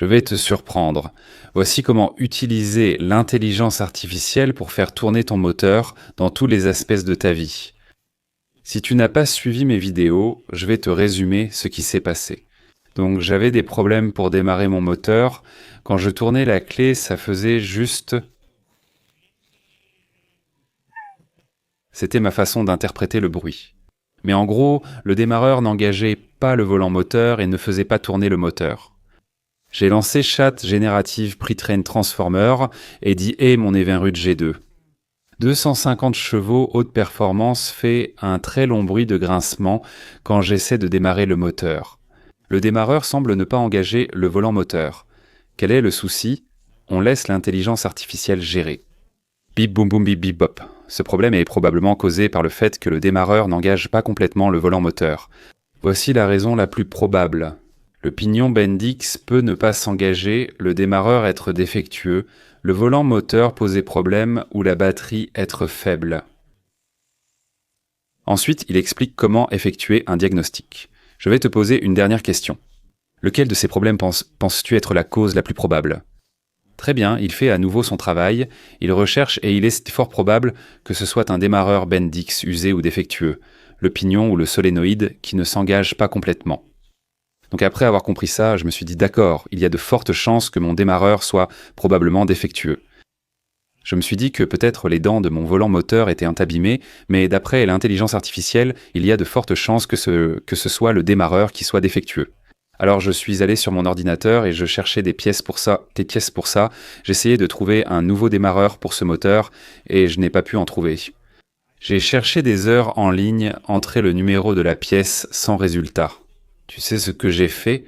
Je vais te surprendre. Voici comment utiliser l'intelligence artificielle pour faire tourner ton moteur dans tous les aspects de ta vie. Si tu n'as pas suivi mes vidéos, je vais te résumer ce qui s'est passé. Donc j'avais des problèmes pour démarrer mon moteur. Quand je tournais la clé, ça faisait juste... C'était ma façon d'interpréter le bruit. Mais en gros, le démarreur n'engageait pas le volant moteur et ne faisait pas tourner le moteur. J'ai lancé Chat Generative Pre-Train Transformer et dit « Hey mon Evinrude G2 ». 250 chevaux haute performance fait un très long bruit de grincement quand j'essaie de démarrer le moteur. Le démarreur semble ne pas engager le volant moteur. Quel est le souci? On laisse l'intelligence artificielle gérer. Bip boum boum bip bip bop. Ce problème est probablement causé par le fait que le démarreur n'engage pas complètement le volant moteur. Voici la raison la plus probable. Le pignon Bendix peut ne pas s'engager, le démarreur être défectueux, le volant moteur poser problème ou la batterie être faible. Ensuite, il explique comment effectuer un diagnostic. Je vais te poser une dernière question. Lequel de ces problèmes penses-tu être la cause la plus probable? Très bien, il fait à nouveau son travail, il recherche et il est fort probable que ce soit un démarreur Bendix usé ou défectueux, le pignon ou le solénoïde qui ne s'engage pas complètement. Donc après avoir compris ça, je me suis dit d'accord, il y a de fortes chances que mon démarreur soit probablement défectueux. Je me suis dit que peut-être les dents de mon volant moteur étaient abîmées, mais d'après l'intelligence artificielle, il y a de fortes chances que ce soit le démarreur qui soit défectueux. Alors je suis allé sur mon ordinateur et je cherchais des pièces pour ça. J'essayais de trouver un nouveau démarreur pour ce moteur et je n'ai pas pu en trouver. J'ai cherché des heures en ligne, entré le numéro de la pièce sans résultat. Tu sais ce que j'ai fait?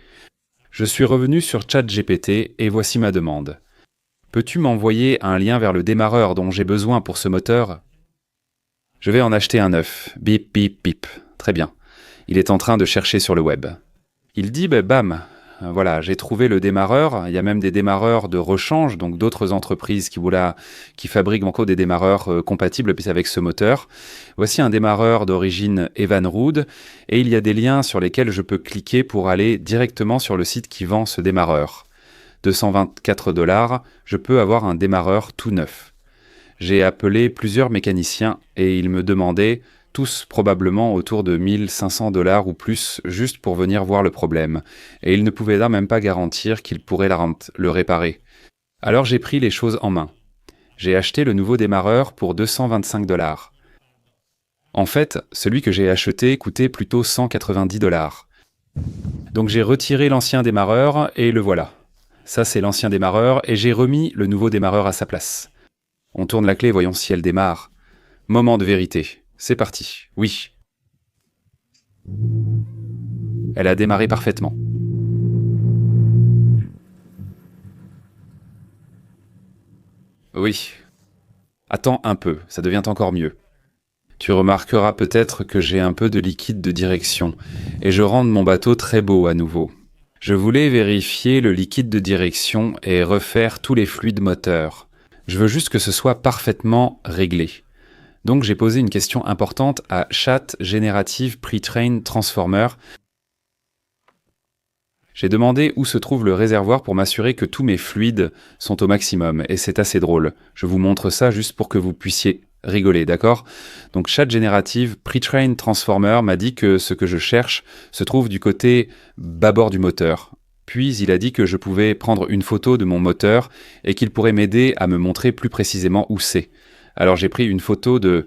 Je suis revenu sur ChatGPT et voici ma demande. Peux-tu m'envoyer un lien vers le démarreur dont j'ai besoin pour ce moteur? Je vais en acheter un neuf. Bip, bip, bip. Très bien. Il est en train de chercher sur le web. Il dit, bam, voilà, j'ai trouvé le démarreur. Il y a même des démarreurs de rechange, donc d'autres entreprises qui fabriquent encore des démarreurs compatibles avec ce moteur. Voici un démarreur d'origine Evinrude et il y a des liens sur lesquels je peux cliquer pour aller directement sur le site qui vend ce démarreur. 224 $, je peux avoir un démarreur tout neuf. J'ai appelé plusieurs mécaniciens et ils me demandaient tous probablement autour de 1 500 $ ou plus, juste pour venir voir le problème, et ils ne pouvaient là même pas garantir qu'ils pourraient le réparer. Alors j'ai pris les choses en main. J'ai acheté le nouveau démarreur pour 225 $. En fait, celui que j'ai acheté coûtait plutôt 190 $. Donc j'ai retiré l'ancien démarreur et le voilà. Ça c'est l'ancien démarreur et j'ai remis le nouveau démarreur à sa place. On tourne la clé, voyons si elle démarre. Moment de vérité. C'est parti, oui. Elle a démarré parfaitement. Oui. Attends un peu, ça devient encore mieux. Tu remarqueras peut-être que j'ai un peu de liquide de direction, et je rends mon bateau très beau à nouveau. Je voulais vérifier le liquide de direction et refaire tous les fluides moteurs. Je veux juste que ce soit parfaitement réglé. Donc j'ai posé une question importante à Chat Generative Pre-Train Transformer. J'ai demandé où se trouve le réservoir pour m'assurer que tous mes fluides sont au maximum, et c'est assez drôle. Je vous montre ça juste pour que vous puissiez rigoler, d'accord? Donc Chat Generative Pre-Train Transformer m'a dit que ce que je cherche se trouve du côté bâbord du moteur. Puis il a dit que je pouvais prendre une photo de mon moteur et qu'il pourrait m'aider à me montrer plus précisément où c'est. Alors j'ai pris une photo du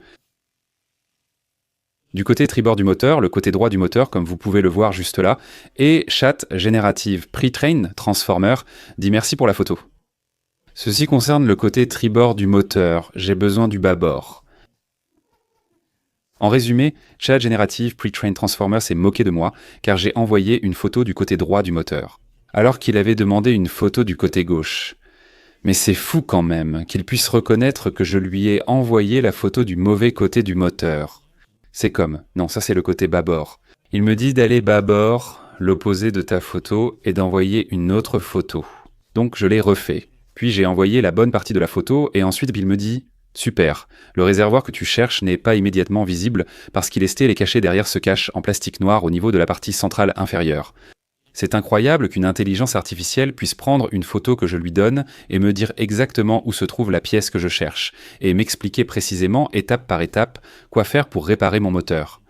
côté tribord du moteur, le côté droit du moteur, comme vous pouvez le voir juste là, et Chat Generative Pre-Train Transformer dit merci pour la photo. Ceci concerne le côté tribord du moteur, j'ai besoin du bâbord. En résumé, Chat Generative Pre-Train Transformer s'est moqué de moi, car j'ai envoyé une photo du côté droit du moteur, alors qu'il avait demandé une photo du côté gauche. Mais c'est fou quand même qu'il puisse reconnaître que je lui ai envoyé la photo du mauvais côté du moteur. C'est comme, non, ça c'est le côté bâbord. Il me dit d'aller bâbord, l'opposé de ta photo, et d'envoyer une autre photo. Donc je l'ai refait. Puis j'ai envoyé la bonne partie de la photo, et ensuite il me dit « Super, le réservoir que tu cherches n'est pas immédiatement visible parce qu'il est caché derrière ce cache en plastique noir au niveau de la partie centrale inférieure. C'est incroyable qu'une intelligence artificielle puisse prendre une photo que je lui donne et me dire exactement où se trouve la pièce que je cherche, et m'expliquer précisément, étape par étape, quoi faire pour réparer mon moteur.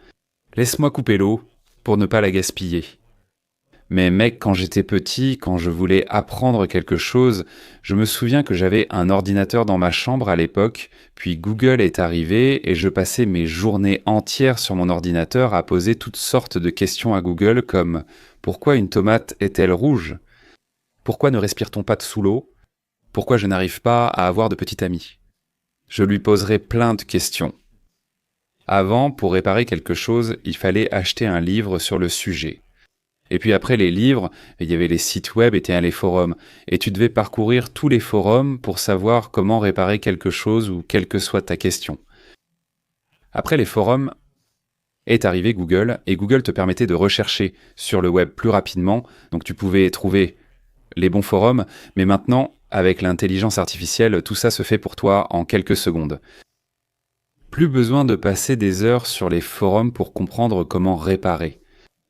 Laisse-moi couper l'eau pour ne pas la gaspiller. Mais mec, quand j'étais petit, quand je voulais apprendre quelque chose, je me souviens que j'avais un ordinateur dans ma chambre à l'époque, puis Google est arrivé et je passais mes journées entières sur mon ordinateur à poser toutes sortes de questions à Google comme « Pourquoi une tomate est-elle rouge ? Pourquoi ne respire-t-on pas sous l'eau ? Pourquoi je n'arrive pas à avoir de petit ami ?» Je lui poserai plein de questions. Avant, pour réparer quelque chose, il fallait acheter un livre sur le sujet. Et puis après les livres, il y avait les sites web et les forums. Et tu devais parcourir tous les forums pour savoir comment réparer quelque chose ou quelle que soit ta question. Après les forums, est arrivé Google, et Google te permettait de rechercher sur le web plus rapidement, donc tu pouvais trouver les bons forums, mais maintenant, avec l'intelligence artificielle, tout ça se fait pour toi en quelques secondes. Plus besoin de passer des heures sur les forums pour comprendre comment réparer.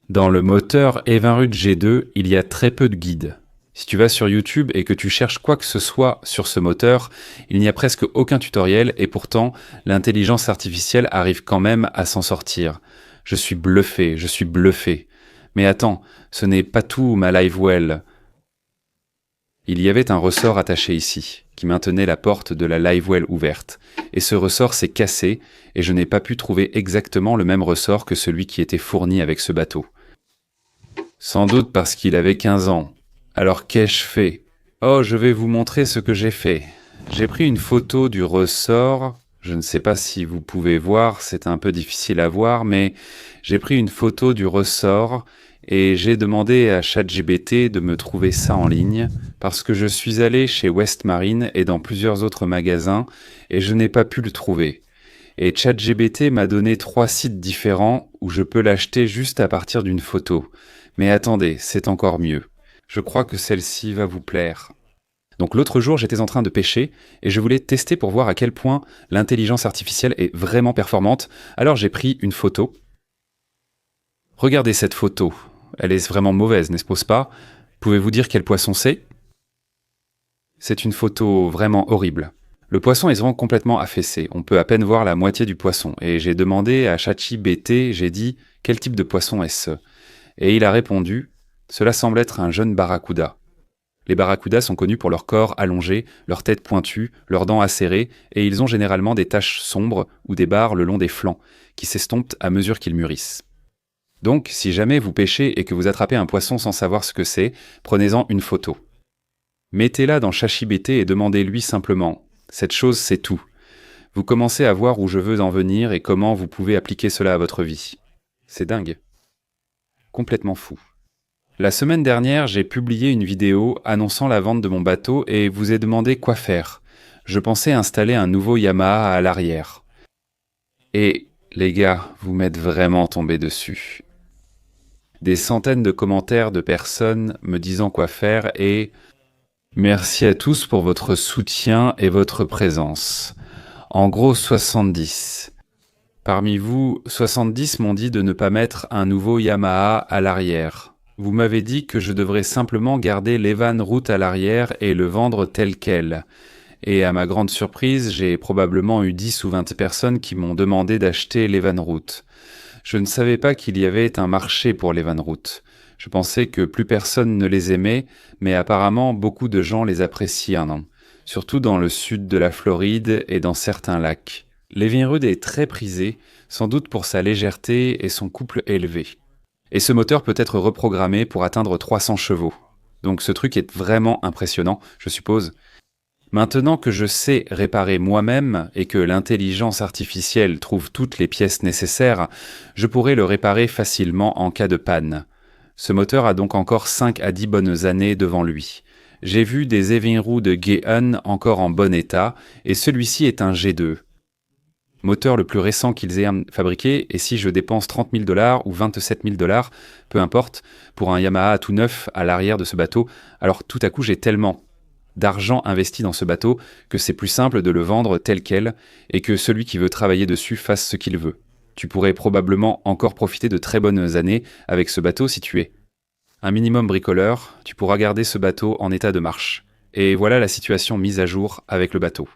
Dans le moteur Evinrude G2, il y a très peu de guides. Si tu vas sur YouTube et que tu cherches quoi que ce soit sur ce moteur, il n'y a presque aucun tutoriel et pourtant, l'intelligence artificielle arrive quand même à s'en sortir. Je suis bluffé. Mais attends, ce n'est pas tout ma LiveWell. Il y avait un ressort attaché ici, qui maintenait la porte de la LiveWell ouverte. Et ce ressort s'est cassé et je n'ai pas pu trouver exactement le même ressort que celui qui était fourni avec ce bateau. Sans doute parce qu'il avait 15 ans. Alors qu'ai-je fait ? Oh, je vais vous montrer ce que j'ai fait. J'ai pris une photo du ressort. Je ne sais pas si vous pouvez voir, c'est un peu difficile à voir, mais j'ai pris une photo du ressort et j'ai demandé à ChatGPT de me trouver ça en ligne parce que je suis allé chez Westmarine et dans plusieurs autres magasins et je n'ai pas pu le trouver. Et ChatGPT m'a donné 3 sites différents où je peux l'acheter juste à partir d'une photo. Mais attendez, c'est encore mieux. Je crois que celle-ci va vous plaire. Donc l'autre jour, j'étais en train de pêcher et je voulais tester pour voir à quel point l'intelligence artificielle est vraiment performante. Alors j'ai pris une photo. Regardez cette photo. Elle est vraiment mauvaise, n'est-ce pas ? Pouvez-vous dire quel poisson c'est ? C'est une photo vraiment horrible. Le poisson est vraiment complètement affaissé. On peut à peine voir la moitié du poisson. Et j'ai demandé à ChatGPT, j'ai dit « Quel type de poisson est-ce ?» Et il a répondu « Cela semble être un jeune barracuda. » Les barracudas sont connus pour leur corps allongé, leur tête pointue, leurs dents acérées, et ils ont généralement des taches sombres ou des barres le long des flancs, qui s'estompent à mesure qu'ils mûrissent. Donc, si jamais vous pêchez et que vous attrapez un poisson sans savoir ce que c'est, prenez-en une photo. Mettez-la dans ChatGPT et demandez-lui simplement « Cette chose, c'est tout ». Vous commencez à voir où je veux en venir et comment vous pouvez appliquer cela à votre vie. C'est dingue. Complètement fou. La semaine dernière, j'ai publié une vidéo annonçant la vente de mon bateau et vous ai demandé quoi faire. Je pensais installer un nouveau Yamaha à l'arrière. Et, les gars, vous m'êtes vraiment tombés dessus. Des centaines de commentaires de personnes me disant quoi faire et... Merci à tous pour votre soutien et votre présence. En gros, 70. Parmi vous, 70 m'ont dit de ne pas mettre un nouveau Yamaha à l'arrière. Vous m'avez dit que je devrais simplement garder l'Evinrude à l'arrière et le vendre tel quel. Et à ma grande surprise, j'ai probablement eu 10 ou 20 personnes qui m'ont demandé d'acheter l'Evinrude. Je ne savais pas qu'il y avait un marché pour l'Evinrude. Je pensais que plus personne ne les aimait, mais apparemment beaucoup de gens les apprécient, non ? Surtout dans le sud de la Floride et dans certains lacs. L'Evinrude est très prisé, sans doute pour sa légèreté et son couple élevé. Et ce moteur peut être reprogrammé pour atteindre 300 chevaux. Donc ce truc est vraiment impressionnant, je suppose. Maintenant que je sais réparer moi-même et que l'intelligence artificielle trouve toutes les pièces nécessaires, je pourrais le réparer facilement en cas de panne. Ce moteur a donc encore 5 à 10 bonnes années devant lui. J'ai vu des Evinrude G1 encore en bon état, et celui-ci est un G2. Moteur le plus récent qu'ils aient fabriqué, et si je dépense 30 000 $ ou 27 000 $, peu importe, pour un Yamaha tout neuf à l'arrière de ce bateau, alors tout à coup j'ai tellement d'argent investi dans ce bateau que c'est plus simple de le vendre tel quel, et que celui qui veut travailler dessus fasse ce qu'il veut. Tu pourrais probablement encore profiter de très bonnes années avec ce bateau si tu es Un minimum bricoleur, tu pourras garder ce bateau en état de marche. Et voilà la situation mise à jour avec le bateau.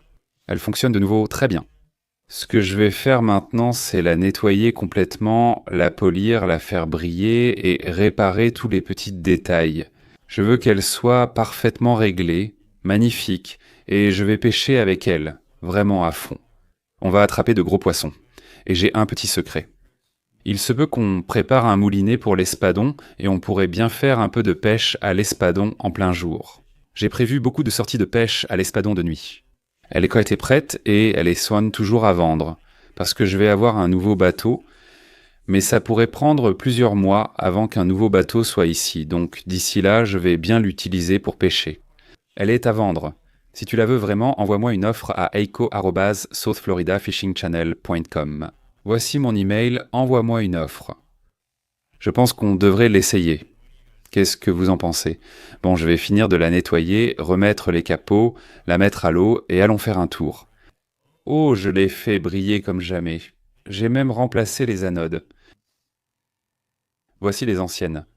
Elle fonctionne de nouveau très bien. Ce que je vais faire maintenant, c'est la nettoyer complètement, la polir, la faire briller et réparer tous les petits détails. Je veux qu'elle soit parfaitement réglée, magnifique, et je vais pêcher avec elle, vraiment à fond. On va attraper de gros poissons. Et j'ai un petit secret. Il se peut qu'on prépare un moulinet pour l'espadon et on pourrait bien faire un peu de pêche à l'espadon en plein jour. J'ai prévu beaucoup de sorties de pêche à l'espadon de nuit. Elle est prête et elle est soigne toujours à vendre, parce que je vais avoir un nouveau bateau, mais ça pourrait prendre plusieurs mois avant qu'un nouveau bateau soit ici, donc d'ici là, je vais bien l'utiliser pour pêcher. Elle est à vendre. Si tu la veux vraiment, envoie-moi une offre à eiko@southfloridafishingchannel.com. Voici mon email, envoie-moi une offre. Je pense qu'on devrait l'essayer. Qu'est-ce que vous en pensez? Bon, je vais finir de la nettoyer, remettre les capots, la mettre à l'eau et allons faire un tour. Oh, je l'ai fait briller comme jamais. J'ai même remplacé les anodes. Voici les anciennes.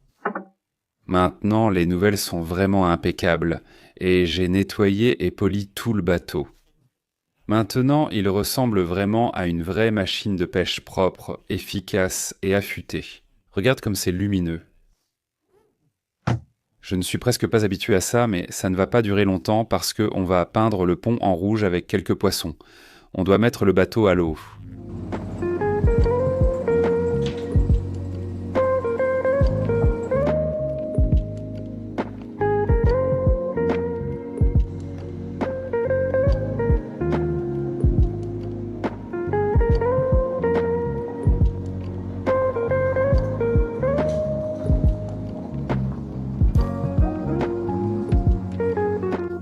Maintenant, les nouvelles sont vraiment impeccables et j'ai nettoyé et poli tout le bateau. Maintenant, il ressemble vraiment à une vraie machine de pêche propre, efficace et affûtée. Regarde comme c'est lumineux. Je ne suis presque pas habitué à ça, mais ça ne va pas durer longtemps parce qu'on va peindre le pont en rouge avec quelques poissons. On doit mettre le bateau à l'eau.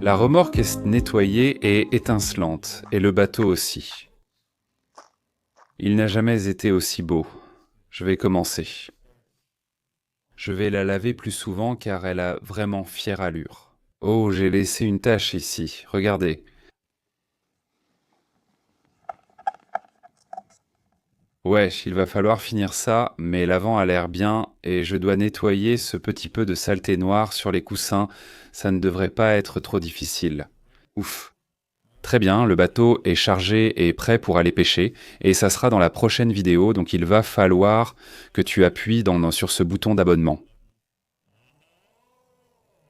La remorque est nettoyée et étincelante, et le bateau aussi. Il n'a jamais été aussi beau. Je vais commencer. Je vais la laver plus souvent car elle a vraiment fière allure. Oh, j'ai laissé une tache ici, regardez. Ouais, il va falloir finir ça, mais l'avant a l'air bien et je dois nettoyer ce petit peu de saleté noire sur les coussins. Ça ne devrait pas être trop difficile. Ouf. Très bien, le bateau est chargé et prêt pour aller pêcher, et ça sera dans la prochaine vidéo, donc il va falloir que tu appuies sur ce bouton d'abonnement.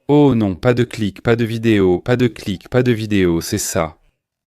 Oh non, pas de clic, pas de vidéo, pas de clic, pas de vidéo, c'est ça.